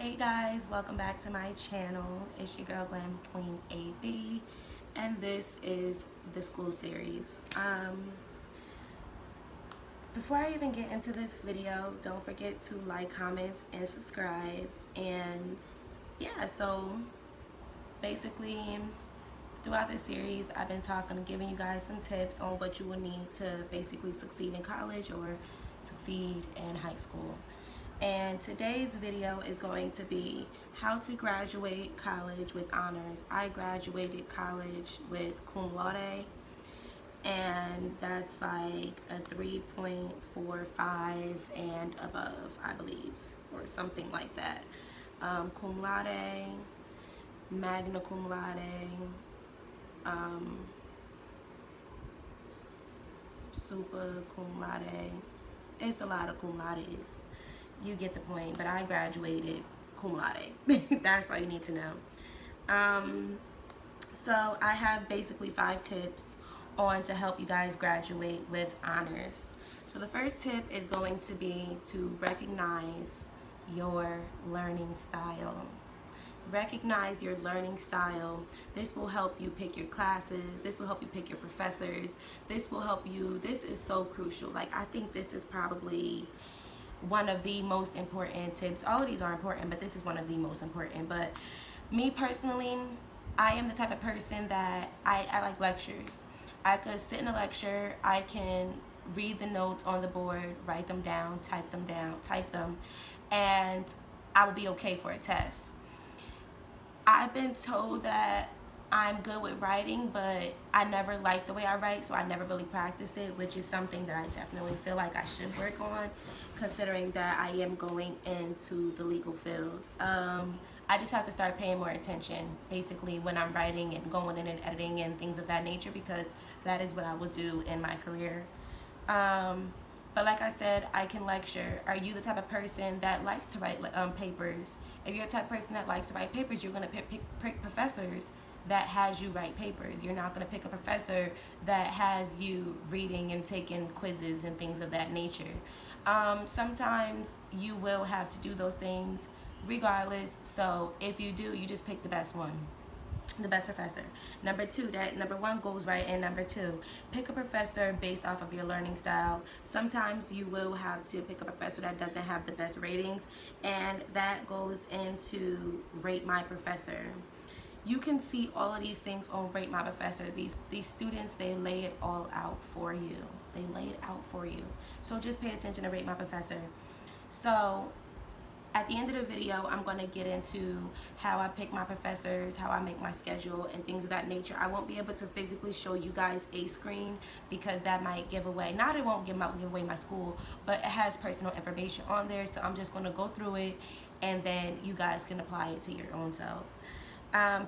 Hey guys, welcome back to my channel. It's your girl Glam Queen AB, and this is the school series. Before I even get into this video, don't forget to like, comment, and subscribe. And yeah, so basically throughout this series, I've been giving you guys some tips on what you will need to basically succeed in college or succeed in high school. And today's video is going to be how to graduate college with honors. I graduated college with cum laude, and that's like a 3.45 and above, I believe, or something like that. Cum laude, magna cum laude, super cum laude. It's a lot of cum laudes. You get the point, but I graduated cum laude. That's all you need to know. So I have basically 5 tips on to help you guys graduate with honors. So the first tip is going to be to recognize your learning style. Recognize your learning style. This will help you pick your classes. This will help you pick your professors. This will help you. This is so crucial. Like, I think this is probably one of the most important tips. All of these are important, but this is one of the most important. But me personally, I am the type of person that I like lectures. I could sit in a lecture, I can read the notes on the board, write them down, type them, and I will be okay for a test. I've been told that I'm good with writing, but I never liked the way I write, so I never really practiced it, which is something that I definitely feel like I should work on, considering that I am going into the legal field. I just have to start paying more attention, basically, when I'm writing and going in and editing and things of that nature, because that is what I will do in my career. But like I said, I can lecture. Are you the type of person that likes to write papers? If you're the type of person that likes to write papers, you're going to pick professors that has you write papers. You're not going to pick a professor that has you reading and taking quizzes and things of that nature. Sometimes you will have to do those things regardless. So if you do, you just pick the best one, the best professor. Number 1 goes right in number 2. Pick a professor based off of your learning style. Sometimes you will have to pick a professor that doesn't have the best ratings, and that goes into Rate My Professor. You can see all of these things on Rate My Professor. These students, they lay it all out for you. They lay it out for you. So just pay attention to Rate My Professor. So at the end of the video, I'm going to get into how I pick my professors, how I make my schedule, and things of that nature. I won't be able to physically show you guys a screen because that might give away, not it won't give away my school, but it has personal information on there. So I'm just going to go through it, and then you guys can apply it to your own self.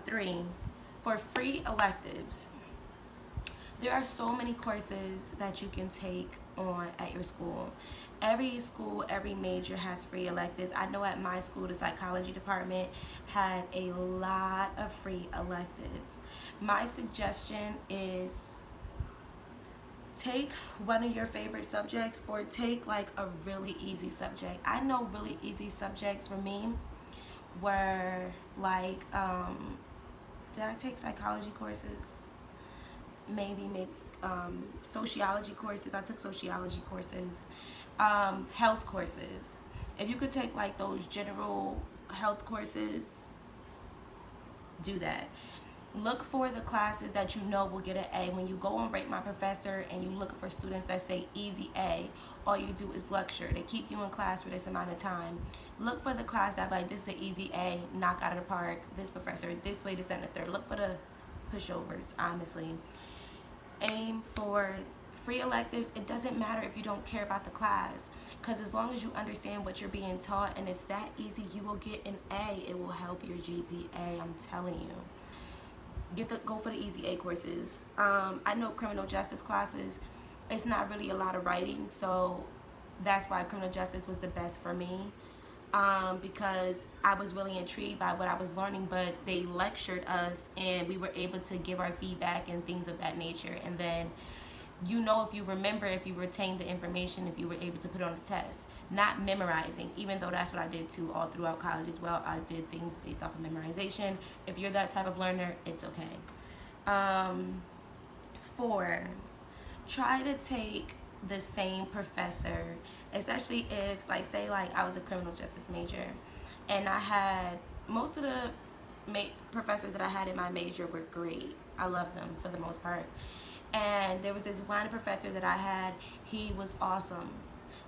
3, for free electives. There are so many courses that you can take on at your school. Every school, every major has free electives. I know at my school, the psychology department had a lot of free electives. My suggestion is take one of your favorite subjects, or take like a really easy subject. I know really easy subjects for me were like, did I take psychology courses? Maybe sociology courses. I took sociology courses. Health courses. If you could take like those general health courses, do that. Look for the classes that you know will get an A. When you go on Rate My Professor and you look for students that say easy A, all you do is lecture. They keep you in class for this amount of time. Look for the class that like, this is an easy A, knock out of the park. This professor is this way, this, that, and the third. Look for the pushovers, honestly. Aim for free electives. It doesn't matter if you don't care about the class, because as long as you understand what you're being taught and it's that easy, you will get an A. It will help your GPA, I'm telling you. Go for the easy A courses. I know criminal justice classes, it's not really a lot of writing, so that's why criminal justice was the best for me, because I was really intrigued by what I was learning, but they lectured us and we were able to give our feedback and things of that nature, and then you know if you remember, if you retained the information, if you were able to put it on a test. Not memorizing, even though that's what I did too all throughout college as well. I did things based off of memorization. If you're that type of learner, it's okay. 4, try to take the same professor, especially if, like, say, like, I was a criminal justice major, and I had most of the professors that I had in my major were great. I love them for the most part. And there was this one professor that I had. He was awesome.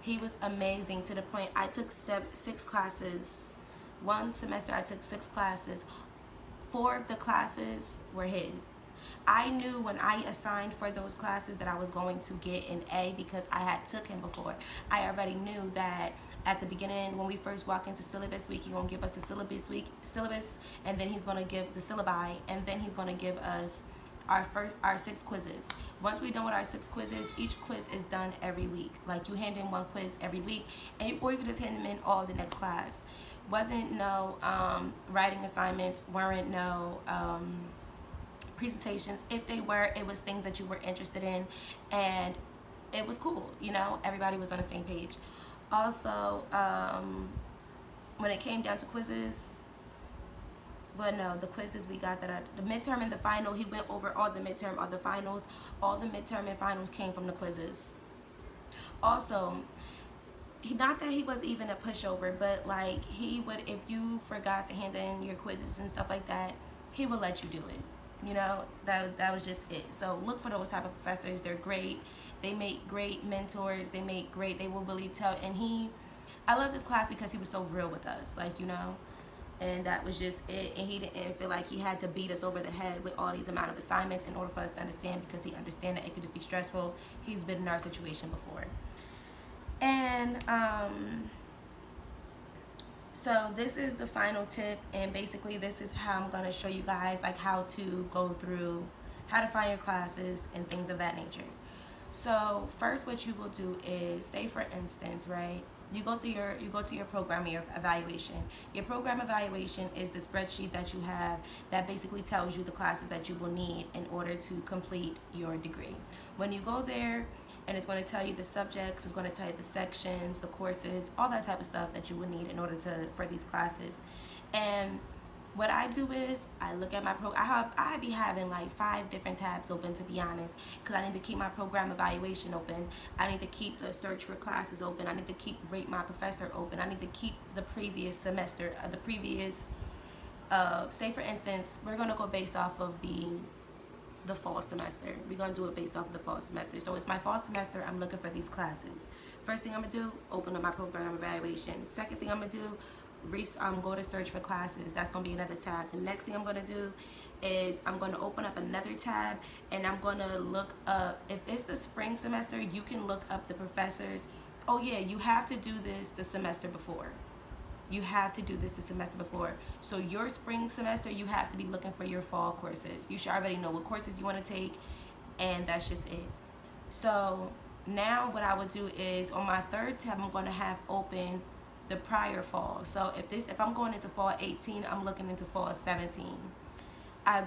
He was amazing, to the point I took 6 classes. One semester I took 6 classes. 4 of the classes were his. I knew when I assigned for those classes that I was going to get an A because I had took him before. I already knew that at the beginning, when we first walk into syllabus week, he's going to give us the syllabus, and then he's going to give the syllabi, and then he's going to give us our 6 quizzes. Once we're done with our 6 quizzes, each quiz is done every week. Like, you hand in 1 quiz every week, or you could just hand them in all the next class. Wasn't no writing assignments, weren't no presentations. If they were, it was things that you were interested in, and it was cool, you know, everybody was on the same page. Also, when it came down to quizzes, but no, the quizzes we got the midterm and the final, he went over all the midterm, all the finals. All the midterm and finals came from the quizzes. Also, not that he was even a pushover, but like, he would, if you forgot to hand in your quizzes and stuff like that, he would let you do it. You know, that was just it. So look for those type of professors. They're great. They make great mentors. They will really tell. And I love this class because he was so real with us, like, you know. And that was just it. And he didn't feel like he had to beat us over the head with all these amount of assignments in order for us to understand, because he understands that it could just be stressful. He's been in our situation before. And so this is the final tip, and basically this is how I'm going to show you guys, like, how to go through, how to find your classes and things of that nature. So first, what you will do is, say for instance, right, you go to your program, your evaluation. Your program evaluation is the spreadsheet that you have that basically tells you the classes that you will need in order to complete your degree. When you go there, and it's going to tell you the subjects, it's going to tell you the sections, the courses, all that type of stuff that you would need in order for these classes. And what I do is, I look at my I be having like 5 different tabs open, to be honest, because I need to keep my program evaluation open. I need to keep the search for classes open. I need to keep rate my professor open. I need to keep the previous semester, say for instance, we're going to go based off of the fall semester. We're going to do it based off of the fall semester. So it's my fall semester. I'm looking for these classes. First thing I'm going to do, open up my program evaluation. Second thing I'm going to do, go to search for classes. That's going to be another tab. The next thing I'm going to do is I'm going to open up another tab, and I'm going to look up, if it's the spring semester, you can look up the professors. Oh yeah, you have to do this the semester before. You have to do this the semester before. So your spring semester, you have to be looking for your fall courses. You should already know what courses you want to take, and that's just it. So now what I would do is, on my 3rd tab, I'm going to have open the prior fall. So if I'm going into fall 18, I'm looking into fall 17. I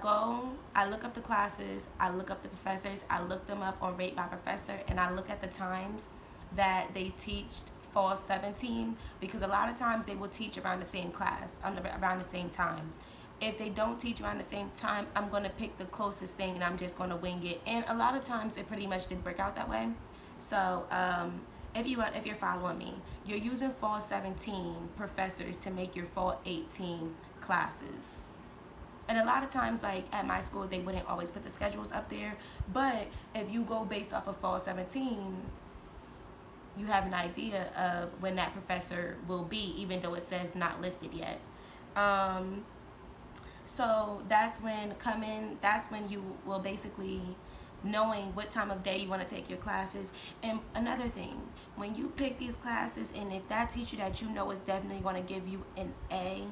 look up the classes, I look up the professors, I look them up on Rate by Professor, and I look at the times that they teach fall 17, because a lot of times they will teach around the same class, around the same time. If they don't teach around the same time, I'm going to pick the closest thing, and I'm just going to wing it. And a lot of times it pretty much did work out that way. So if you're following me, you're using fall 17 professors to make your fall 18 classes. And a lot of times, like at my school, they wouldn't always put the schedules up there. But if you go based off of fall 17, you have an idea of when that professor will be, even though it says not listed yet. So that's when you will basically knowing what time of day you want to take your classes. And another thing, when you pick these classes, and if that teacher that you know is definitely going to give you an A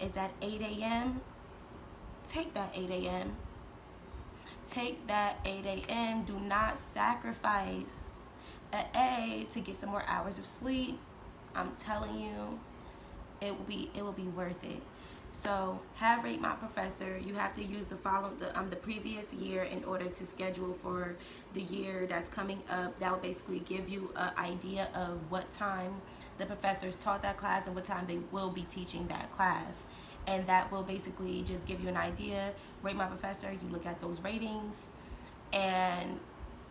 is at 8 a.m., take that 8 a.m. Take that 8 a.m. Do not sacrifice an A to get some more hours of sleep. I'm telling you, it will be worth it. So have Rate My Professor. You have to use the previous year in order to schedule for the year that's coming up. That will basically give you an idea of what time the professors taught that class and what time they will be teaching that class. And that will basically just give you an idea. Rate My Professor, you look at those ratings and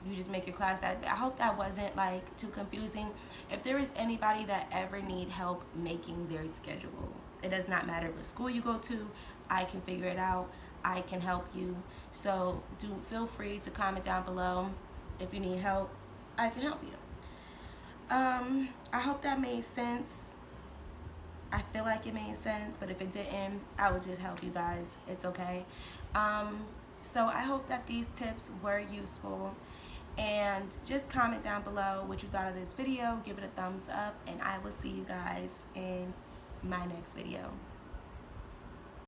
you just make your class that. I hope that wasn't like too confusing. If there is anybody that ever need help making their schedule, it does not matter what school you go to, I can figure it out. I can help you. So do feel free to comment down below if you need help. I can help you. I hope that made sense. I feel like it made sense, but if it didn't, I would just help you guys. It's okay. So I hope that these tips were useful, and just comment down below what you thought of this video. Give it a thumbs up, and I will see you guys in my next video.